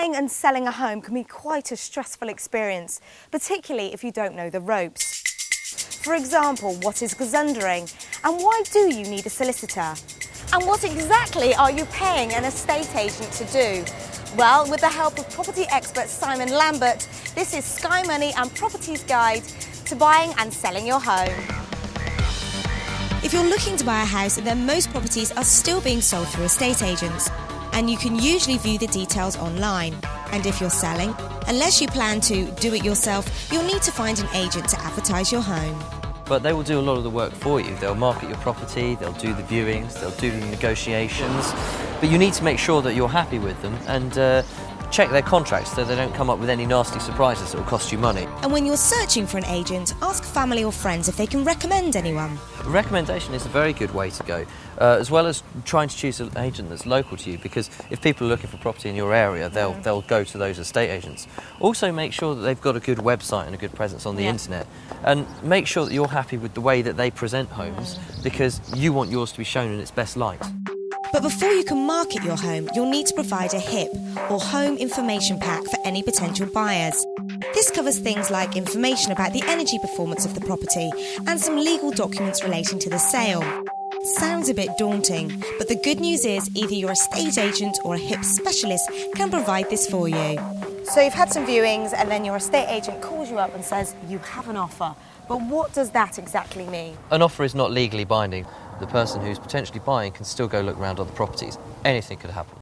Buying and selling a home can be quite a stressful experience, particularly if you don't know the ropes. For example, what is gazundering, and why do you need a solicitor? And what exactly are you paying an estate agent to do? Well, with the help of property expert Simon Lambert, this is Sky Money and Property's guide to buying and selling your home. If you're looking to buy a house, then most properties are still being sold through estate agents, and you can usually view the details online. And if you're selling, unless you plan to do it yourself, you'll need to find an agent to advertise your home. But they will do a lot of the work for you. They'll market your property, they'll do the viewings, they'll do the negotiations. But you need to make sure that you're happy with them and check their contracts so they don't come up with any nasty surprises that will cost you money. And when you're searching for an agent, ask family or friends if they can recommend anyone. A recommendation is a very good way to go, as well as trying to choose an agent that's local to you, because if people are looking for property in your area, they'll go to those estate agents. Also make sure that they've got a good website and a good presence on the internet, and make sure that you're happy with the way that they present homes, because you want yours to be shown in its best light. But before you can market your home, you'll need to provide a HIP, or Home Information Pack, for any potential buyers. This covers things like information about the energy performance of the property and some legal documents relating to the sale. Sounds a bit daunting, but the good news is either your estate agent or a HIP specialist can provide this for you. So you've had some viewings and then your estate agent calls you up and says you have an offer. But what does that exactly mean? An offer is not legally binding. The person who's potentially buying can still go look around other properties. Anything could happen.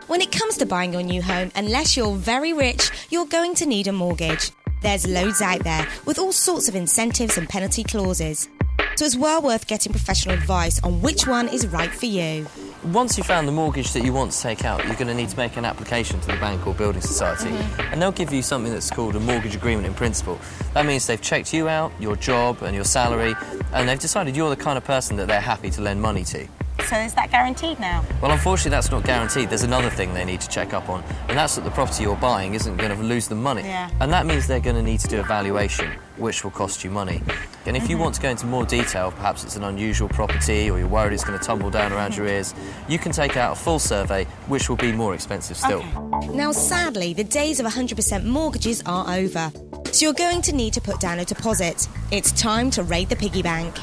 When it comes to buying your new home, unless you're very rich, you're going to need a mortgage. There's loads out there with all sorts of incentives and penalty clauses. So it's well worth getting professional advice on which one is right for you. Once you've found the mortgage that you want to take out, you're going to need to make an application to the bank or building society, and they'll give you something that's called a mortgage agreement in principle. That means they've checked you out, your job and your salary, and they've decided you're the kind of person that they're happy to lend money to. So is that guaranteed now? Well, unfortunately, that's not guaranteed. There's another thing they need to check up on, and that's that the property you're buying isn't going to lose them money. And that means they're going to need to do a valuation, which will cost you money. And if you want to go into more detail, perhaps it's an unusual property or you're worried it's going to tumble down around your ears, you can take out a full survey, which will be more expensive still. Now, sadly, the days of 100% mortgages are over. So you're going to need to put down a deposit. It's time to raid the piggy bank.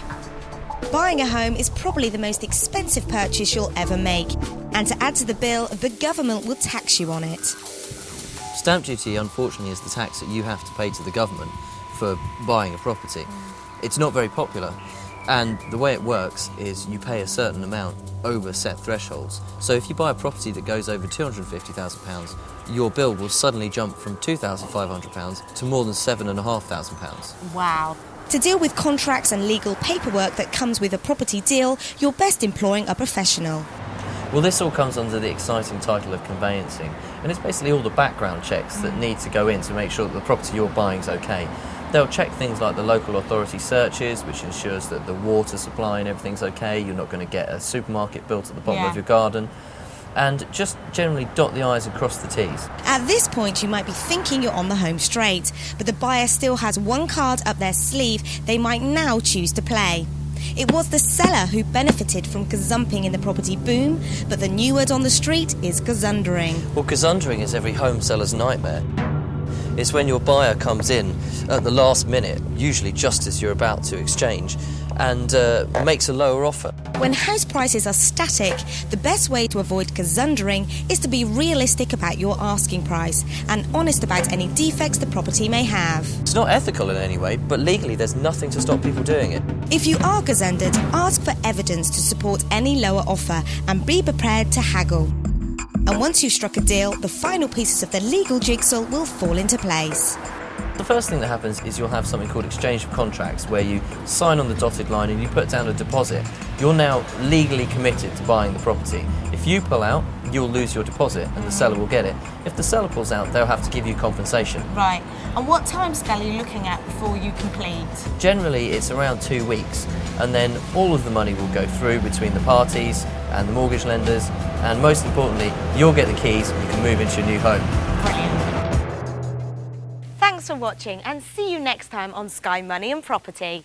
Buying a home is probably the most expensive purchase you'll ever make. And to add to the bill, the government will tax you on it. Stamp duty, unfortunately, is the tax that you have to pay to the government for buying a property. It's not very popular, and the way it works is you pay a certain amount over set thresholds. So if you buy a property that goes over £250,000, your bill will suddenly jump from £2,500 to more than £7,500. Wow. To deal with contracts and legal paperwork that comes with a property deal, you're best employing a professional. Well, this all comes under the exciting title of conveyancing, and it's basically all the background checks that need to go in to make sure that the property you're buying is okay. They'll check things like the local authority searches, which ensures that the water supply and everything's okay, you're not going to get a supermarket built at the bottom of your garden, and just generally dot the I's and cross the T's. At this point, you might be thinking you're on the home straight, but the buyer still has one card up their sleeve they might now choose to play. It was the seller who benefited from gazumping in the property boom, but the new word on the street is gazundering. Well, gazundering is every home seller's nightmare. It's when your buyer comes in at the last minute, usually just as you're about to exchange, and makes a lower offer. When house prices are static, the best way to avoid gazundering is to be realistic about your asking price and honest about any defects the property may have. It's not ethical in any way, but legally there's nothing to stop people doing it. If you are gazundered, ask for evidence to support any lower offer and be prepared to haggle. And once you've struck a deal, the final pieces of the legal jigsaw will fall into place. The first thing that happens is you'll have something called exchange of contracts, where you sign on the dotted line and you put down a deposit. You're now legally committed to buying the property. If you pull out, you'll lose your deposit and the seller will get it. If the seller pulls out, they'll have to give you compensation. Right. And what timescale are you looking at before you complete? Generally, it's around 2 weeks, and then all of the money will go through between the parties and the mortgage lenders, and most importantly, you'll get the keys and you can move into your new home. Brilliant. Thanks for watching, and see you next time on Sky Money and Property.